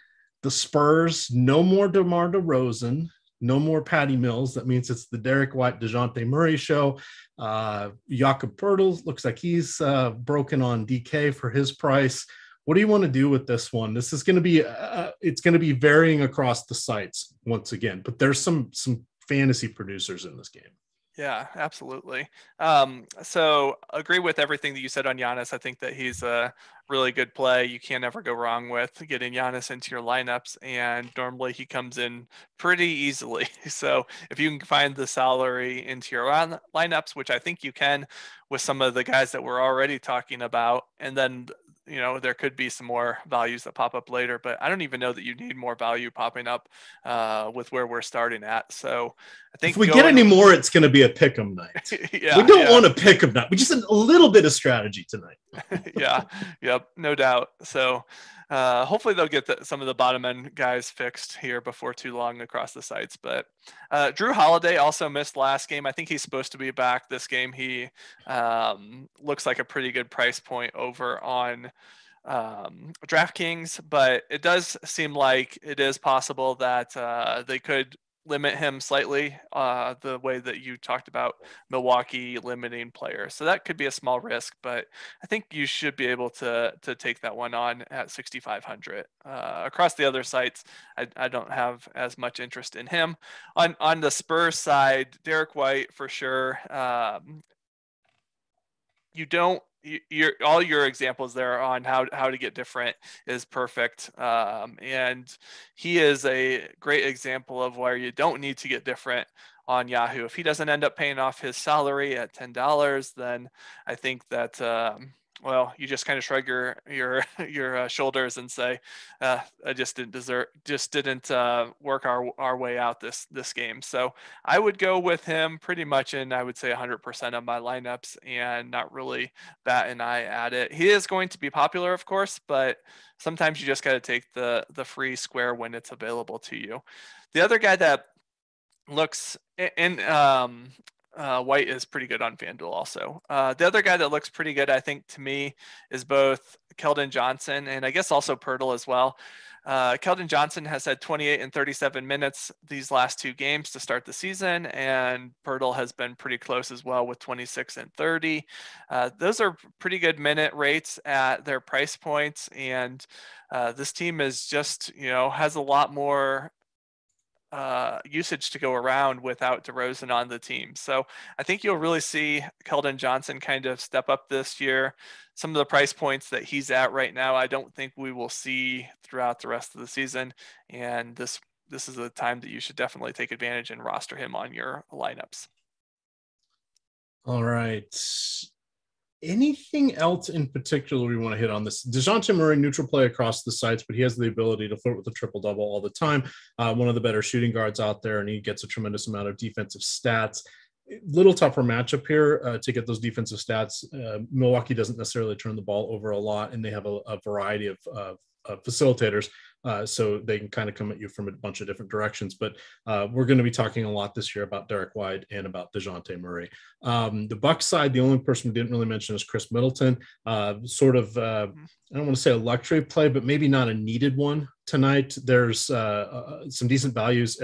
the Spurs, no more DeMar DeRozan, no more Patty Mills. That means it's the Derek White, DeJounte Murray show. Jakob Poeltl looks like he's broken on DK for his price. What do you want to do with this one? This is going to be it's going to be varying across the sites once again, but there's some fantasy producers in this game. Yeah, absolutely. So agree with everything that you said on Giannis. I think that he's a really good play. You can't ever go wrong with getting Giannis into your lineups, and normally he comes in pretty easily. So if you can find the salary into your lineups, which I think you can with some of the guys that we're already talking about, and then there could be some more values that pop up later, but I don't even know that you need more value popping up with where we're starting at. So I think if we get any more, it's going to be a pick 'em night. We don't want a pick 'em night. We just need a little bit of strategy tonight. Yeah. Yep. No doubt. So hopefully they'll get some of the bottom end guys fixed here before too long across the sites. But Drew Holiday also missed last game. I think he's supposed to be back this game. He looks like a pretty good price point over on DraftKings, but it does seem like it is possible that they could limit him slightly the way that you talked about Milwaukee limiting players. So that could be a small risk, but I think you should be able to take that one on at 6,500. Across the other sites, I don't have as much interest in him. On the Spurs side, Derek White for sure. All your examples there on how to get different is perfect. And he is a great example of where you don't need to get different on Yahoo. If he doesn't end up paying off his salary at $10, then I think that, you just kind of shrug your shoulders and say, I just didn't work our way out this game. So I would go with him pretty much in, I would say 100% of my lineups and not really bat an eye at it. He is going to be popular, of course, but sometimes you just got to take the free square when it's available to you. The other guy that looks in, White is pretty good on FanDuel also. The other guy that looks pretty good, I think, to me, is both Keldon Johnson and I guess also Pirtle as well. Keldon Johnson has had 28 and 37 minutes these last two games to start the season, and Pirtle has been pretty close as well with 26 and 30. Those are pretty good minute rates at their price points, and this team is just, has a lot more usage to go around without DeRozan on the team. So I think you'll really see Keldon Johnson kind of step up this year. Some of the price points that he's at right now, I don't think we will see throughout the rest of the season. And this is a time that you should definitely take advantage and roster him on your lineups. All right. Anything else in particular we want to hit on this? DeJounte Murray, neutral play across the sites, but he has the ability to flirt with a triple-double all the time. One of the better shooting guards out there, and he gets a tremendous amount of defensive stats. Little tougher matchup here to get those defensive stats. Milwaukee doesn't necessarily turn the ball over a lot, and they have a variety of facilitators, so they can kind of come at you from a bunch of different directions. But we're going to be talking a lot this year about Derek White and about DeJounte Murray. The Bucks side, the only person we didn't really mention is Chris Middleton. I don't want to say a luxury play, but maybe not a needed one tonight. There's some decent values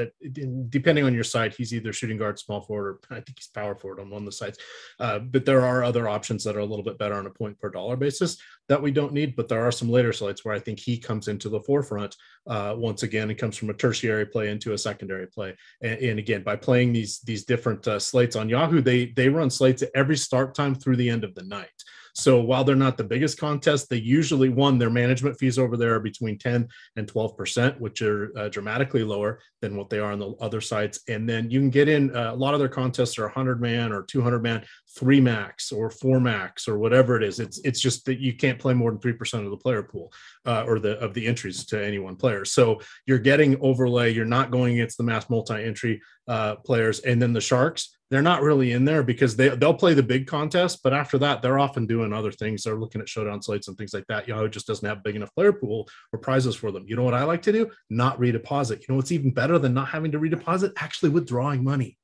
depending on your site. He's either shooting guard, small forward, or I think he's power forward on one of the sites. But there are other options that are a little bit better on a point per dollar basis that we don't need. But there are some later sites where I think he comes into the forefront once again. He comes from a tertiary play into a secondary play. And again, by playing these different slates on Yahoo, they run slates at every start time through the end of the night. So while they're not the biggest contest, they usually their management fees over there are between 10 and 12%, which are dramatically lower than what they are on the other sites. And then you can get in a lot of their contests are 100-man or 200-man, 3 max or 4 max or whatever it is. It's just that you can't play more than 3% of the player pool or of the entries to any one player. So you're getting overlay. You're not going against the mass multi-entry players. And then the Sharks, they're not really in there because they'll play the big contest, but after that, they're often doing other things. They're looking at showdown slates and things like that. Yahoo just doesn't have a big enough player pool or prizes for them. You know what I like to do? Not redeposit. You know what's even better than not having to redeposit? Actually withdrawing money.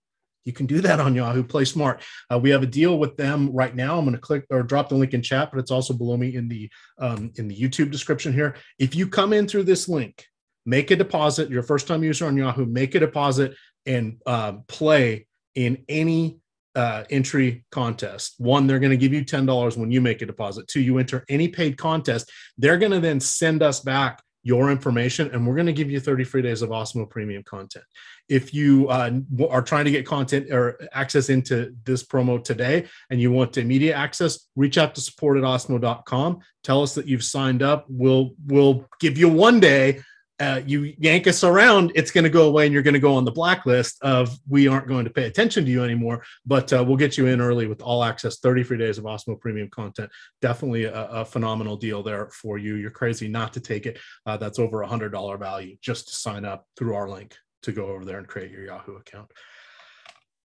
You can do that on Yahoo. Play smart. We have a deal with them right now. I'm going to click or drop the link in chat, but it's also below me in the YouTube description here. If you come in through this link, make a deposit. You're a first-time user on Yahoo. Make a deposit and play in any entry contest. One, they're going to give you $10 when you make a deposit. Two, you enter any paid contest. They're going to then send us back your information, and we're going to give you 30 free days of Awesemo premium content. If you are trying to get content or access into this promo today and you want immediate access, reach out to support@awesemo.com. Tell us that you've signed up. We'll give you one day. You yank us around, it's going to go away and you're going to go on the blacklist of we aren't going to pay attention to you anymore, but we'll get you in early with all access, 30 free days of Awesemo premium content. Definitely a phenomenal deal there for you. You're crazy not to take it. That's over $100 value just to sign up through our link to go over there and create your Yahoo account.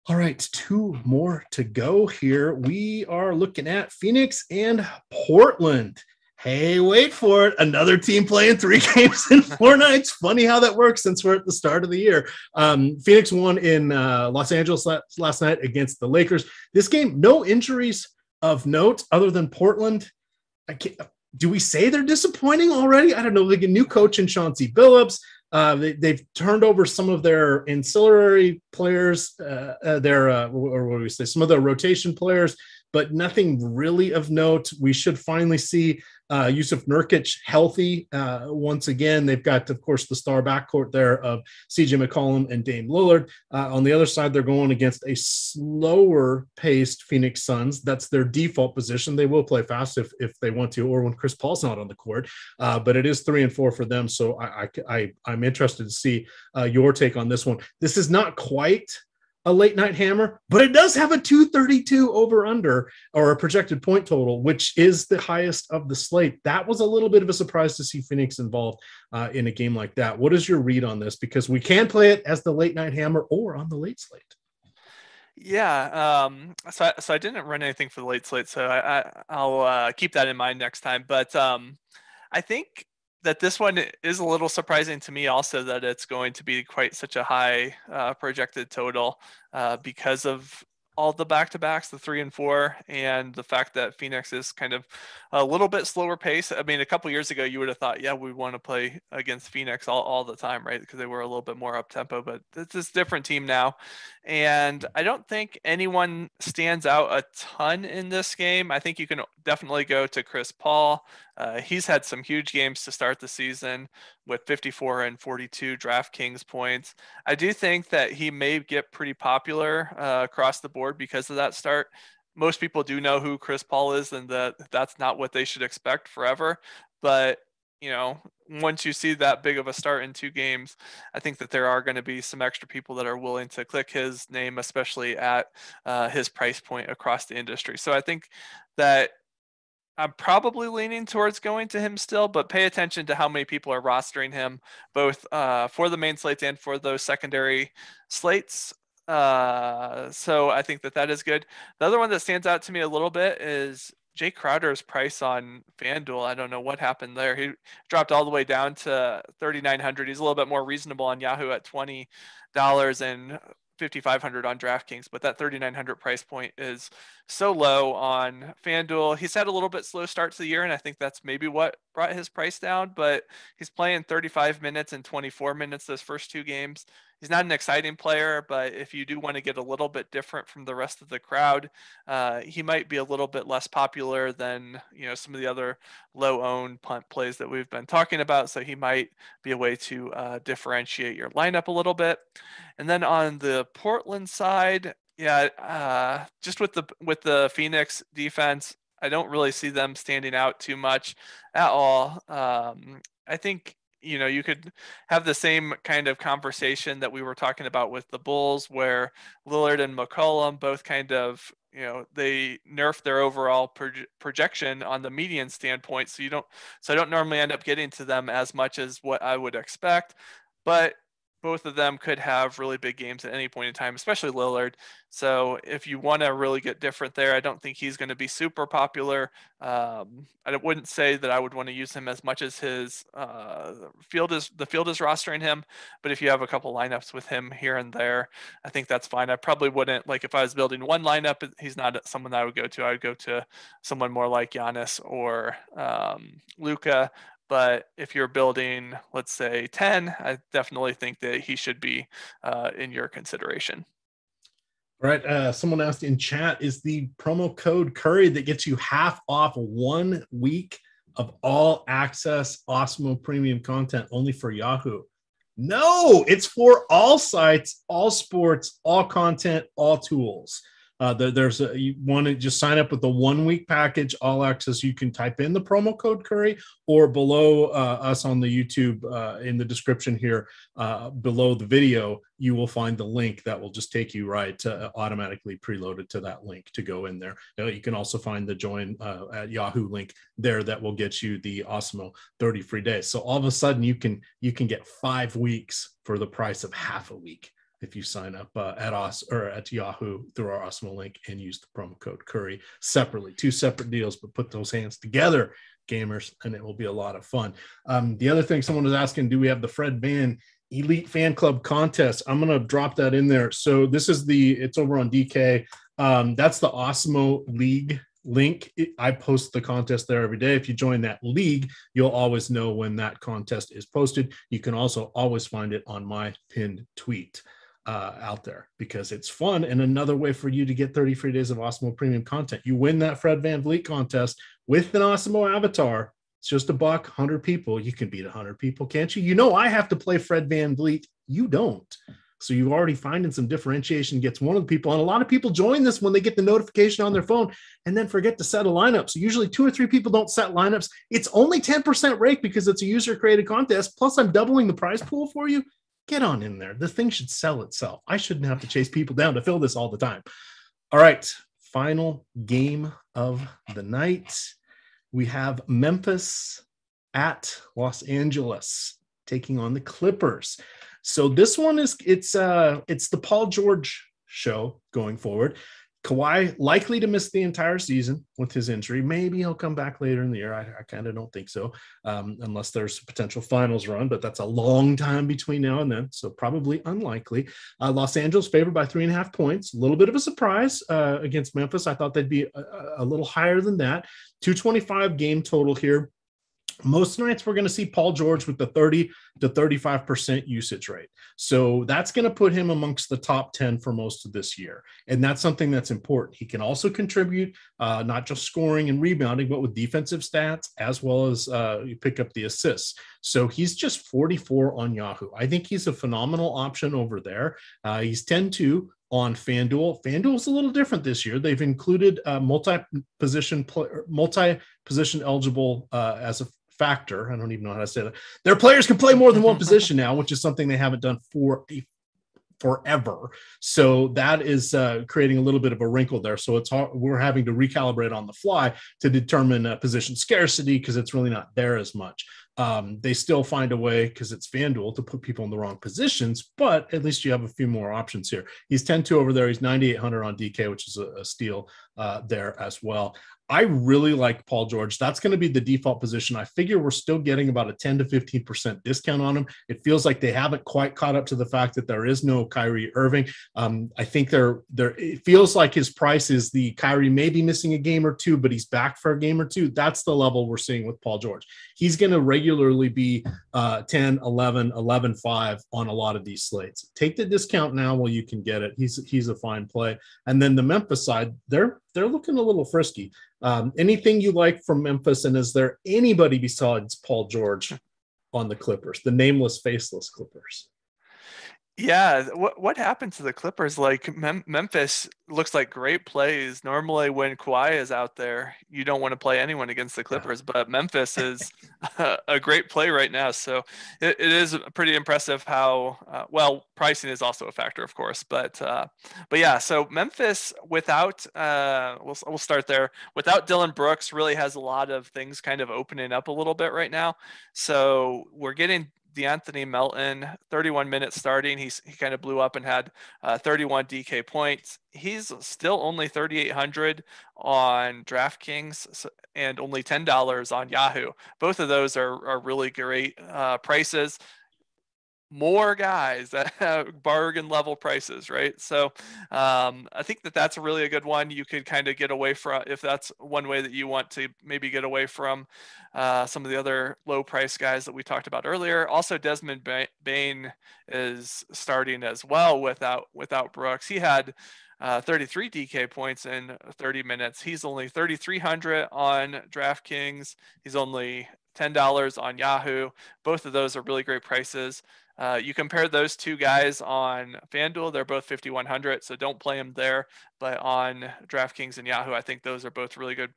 All right, 2 more to go here. We are looking at Phoenix and Portland. Hey, wait for it. Another team playing 3 games in 4 nights. Funny how that works since we're at the start of the year. Phoenix won in Los Angeles last night against the Lakers. This game, no injuries of note other than Portland. Do we say they're disappointing already? I don't know. They get a new coach in Chauncey Billups. They've turned over some of their ancillary players, or what do we say? Some of their rotation players, but nothing really of note. We should finally see Yusuf Nurkic healthy once again. They've got, of course, the star backcourt there of CJ McCollum and Dame Lillard. On the other side, they're going against a slower-paced Phoenix Suns. That's their default position. They will play fast if they want to, or when Chris Paul's not on the court. But it is 3-4 for them. So I'm interested to see your take on this one. This is not quite a late night hammer, but it does have a 232 over under, or a projected point total, which is the highest of the slate. That was a little bit of a surprise to see Phoenix involved in a game like that. What is your read on this? Because we can play it as the late night hammer or on the late slate. Yeah. So I didn't run anything for the late slate, so I'll keep that in mind next time. But I think that this one is a little surprising to me also, that it's going to be quite such a high projected total because of all the back-to-backs, the 3 and 4, and the fact that Phoenix is kind of a little bit slower pace. I mean, a couple years ago, you would have thought, yeah, we want to play against Phoenix all the time, right? Because they were a little bit more up-tempo, but it's this different team now. And I don't think anyone stands out a ton in this game. I think you can definitely go to Chris Paul. He's had some huge games to start the season with 54 and 42 DraftKings points. I do think that he may get pretty popular across the board because of that start. Most people do know who Chris Paul is, and that's not what they should expect forever. But, you know, once you see that big of a start in 2 games, I think that there are going to be some extra people that are willing to click his name, especially at his price point across the industry. So I think that I'm probably leaning towards going to him still, but pay attention to how many people are rostering him, both for the main slates and for those secondary slates. So I think that is good. The other one that stands out to me a little bit is Jay Crowder's price on FanDuel. I don't know what happened there. He dropped all the way down to 3,900. He's a little bit more reasonable on Yahoo at $20 and 5,500 on DraftKings, but that 3,900 price point is so low on FanDuel. He's had a little bit slow start to the year, and I think that's maybe what brought his price down, but he's playing 35 minutes and 24 minutes those first 2 games. He's not an exciting player, but if you do want to get a little bit different from the rest of the crowd, he might be a little bit less popular than, you know, some of the other low-owned punt plays that we've been talking about. So he might be a way to differentiate your lineup a little bit. And then on the Portland side, yeah, just with the Phoenix defense, I don't really see them standing out too much at all. I think, you know, you could have the same kind of conversation that we were talking about with the Bulls, where Lillard and McCollum both kind of, you know, they nerf their overall projection on the median standpoint. So I don't normally end up getting to them as much as what I would expect, but both of them could have really big games at any point in time, especially Lillard. So if you want to really get different there, I don't think he's going to be super popular. I wouldn't say that I would want to use him as much as his the field is rostering him. But if you have a couple lineups with him here and there, I think that's fine. I probably wouldn't, like, if I was building one lineup, he's not someone that I would go to. I would go to someone more like Giannis or Luka. But if you're building, let's say 10, I definitely think that he should be in your consideration. All right. Someone asked in chat, is the promo code Curry that gets you half off 1 week of all access Awesemo premium content only for Yahoo? No, it's for all sites, all sports, all content, all tools. You want to just sign up with the 1 week package, all access. You can type in the promo code Curry, or below us on the YouTube in the description here, below the video, you will find the link that will just take you right automatically preloaded to that link to go in there. You can also find the join at Yahoo link there that will get you the Awesemo 30 free days. So all of a sudden you can get 5 weeks for the price of half a week if you sign up at Yahoo through our Awesemo link and use the promo code Curry separately. 2 separate deals, but put those hands together, gamers, and it will be a lot of fun. The other thing someone was asking, do we have the Fred Van Elite Fan Club contest? I'm going to drop that in there. So this is it's over on DK. That's the Awesemo League link. I post the contest there every day. If you join that league, you'll always know when that contest is posted. You can also always find it on my pinned tweet out there, because it's fun and another way for you to get 30 free days of Awesemo premium content. You win that Fred Van Vliet contest with an Awesemo avatar. It's just $1, 100 people. You can beat 100 people, can't you? You know, I have to play Fred Van Vliet. You don't. So you're already finding some differentiation gets one of the people. And a lot of people join this when they get the notification on their phone and then forget to set a lineup. So usually 2 or 3 people don't set lineups. It's only 10% rake because it's a user created contest. Plus I'm doubling the prize pool for you. Get on in there. The thing should sell itself. I shouldn't have to chase people down to fill this all the time. All right. Final game of the night. We have Memphis at Los Angeles taking on the Clippers. So this one it's the Paul George show going forward. Kawhi likely to miss the entire season with his injury. Maybe he'll come back later in the year. I kind of don't think so, unless there's a potential finals run, but that's a long time between now and then, so probably unlikely. Los Angeles favored by 3.5 points. A little bit of a surprise against Memphis. I thought they'd be a little higher than that. 225 game total here. Most nights we're going to see Paul George with the 30 to 35% usage rate. So that's going to put him amongst the top 10 for most of this year. And that's something that's important. He can also contribute, not just scoring and rebounding, but with defensive stats, as well as you pick up the assists. So he's just 44 on Yahoo. I think he's a phenomenal option over there. He's 10-2 on FanDuel. FanDuel's a little different this year. They've included multi-position eligible as a factor. I don't even know how to say that. Their players can play more than one position now, which is something they haven't done forever. So that is creating a little bit of a wrinkle there. So it's hard, we're having to recalibrate on the fly to determine position scarcity because it's really not there as much. They still find a way, because it's FanDuel, to put people in the wrong positions, but at least you have a few more options here. He's 10-2 over there. He's 9,800 on DK, which is a steal there as well. I really like Paul George. That's going to be the default position. I figure we're still getting about a 10 to 15% discount on him. It feels like they haven't quite caught up to the fact that there is no Kyrie Irving. I think it feels like his price is the Kyrie maybe missing a game or two, but he's back for a game or two. That's the level we're seeing with Paul George. He's going to regularly be 10, 11, 11, 5 on a lot of these slates. Take the discount now while you can get it. He's a fine play. And then the Memphis side, they're looking a little frisky. Anything you like from Memphis, and is there anybody besides Paul George on the Clippers, the nameless, faceless Clippers? Yeah, what happened to the Clippers? Like Memphis looks like great plays. Normally when Kawhi is out there, you don't want to play anyone against the Clippers, but Memphis is a great play right now. So it is pretty impressive how, well, pricing is also a factor, of course, but yeah, so Memphis without, we'll start there. Without Dylan Brooks really has a lot of things kind of opening up a little bit right now. So we're getting DeAnthony Melton, 31 minutes starting. He kind of blew up and had 31 DK points. He's still only 3,800 on DraftKings and only $10 on Yahoo. Both of those are really great prices. More guys that have bargain level prices, right? So I think that's really a good one. You could kind of get away from, if that's one way that you want to maybe get away from some of the other low price guys that we talked about earlier. Also, Desmond Bane is starting as well without Brooks. He had 33 DK points in 30 minutes. He's only 3,300 on DraftKings. He's only $10 on Yahoo. Both of those are really great prices. You compare those two guys on FanDuel, they're both 5,100, so don't play them there. But on DraftKings and Yahoo, I think those are both really good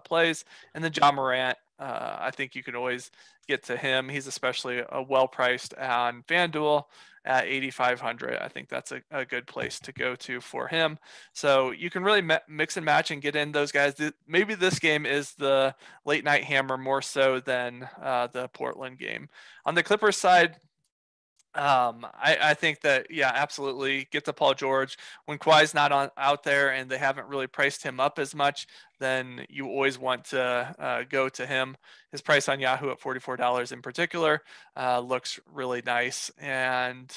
plays. And then John Morant, I think you can always get to him. He's especially well-priced on FanDuel at 8,500. I think that's a good place to go to for him. So you can really mix and match and get in those guys. Maybe this game is the late night hammer more so than the Portland game. On the Clippers side, I think that, yeah, absolutely get to Paul George. When Kawhi's not out there and they haven't really priced him up as much, then you always want to go to him. His price on Yahoo at $44 in particular looks really nice. And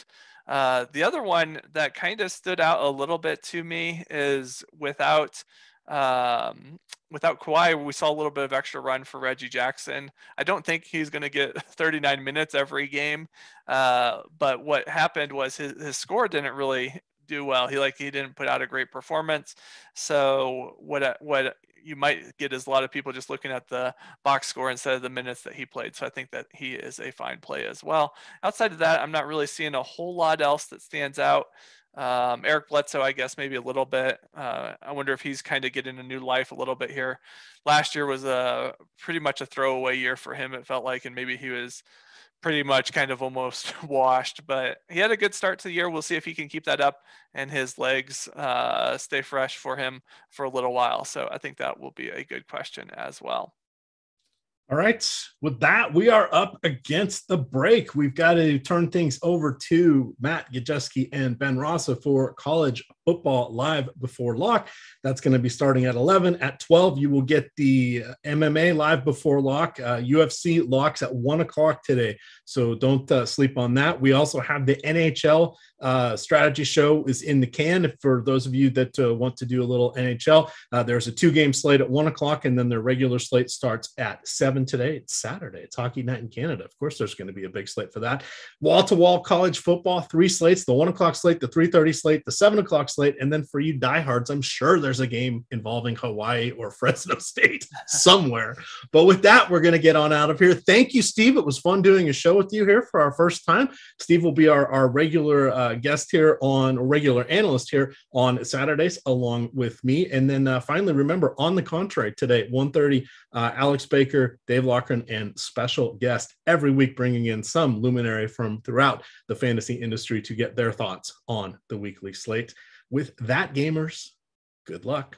the other one that kind of stood out a little bit to me is without Kawhi, we saw a little bit of extra run for Reggie Jackson. I don't think he's going to get 39 minutes every game. But what happened was his score didn't really do well. He didn't put out a great performance. So what you might get is a lot of people just looking at the box score instead of the minutes that he played. So I think that he is a fine play as well. Outside of that, I'm not really seeing a whole lot else that stands out. Eric Bledsoe, I guess maybe a little bit. I wonder if he's kind of getting a new life a little bit here. Last year was pretty much a throwaway year for him, it felt like, and maybe he was pretty much kind of almost washed, but he had a good start to the year. We'll see if he can keep that up and his legs stay fresh for him for a little while. So I think that will be a good question as well. All right. With that, we are up against the break. We've got to turn things over to Matt Gajewski and Ben Rossa for college football live before lock. That's going to be starting at 11. At 12, you will get the MMA live before lock. UFC locks at 1 o'clock today. So don't sleep on that. We also have the NHL strategy show is in the can. For those of you that want to do a little NHL, there's a 2-game slate at 1 o'clock, and then their regular slate starts at 7 today. It's Saturday. It's hockey night in Canada. Of course, there's going to be a big slate for that. Wall-to-wall college football, 3 slates, the 1 o'clock slate, the 3:30 slate, the 7 o'clock slate, and then for you diehards, I'm sure there's a game involving Hawaii or Fresno State somewhere. But with that, we're going to get on out of here. Thank you, Steve. It was fun doing a show with you here for our first time. Steve will be our regular regular analyst here on Saturdays along with me. And then finally, remember, on the contrary, today at 1:30, Alex Baker, Dave Loughran, and special guest every week bringing in some luminary from throughout the fantasy industry to get their thoughts on the weekly slate. With that, gamers, good luck.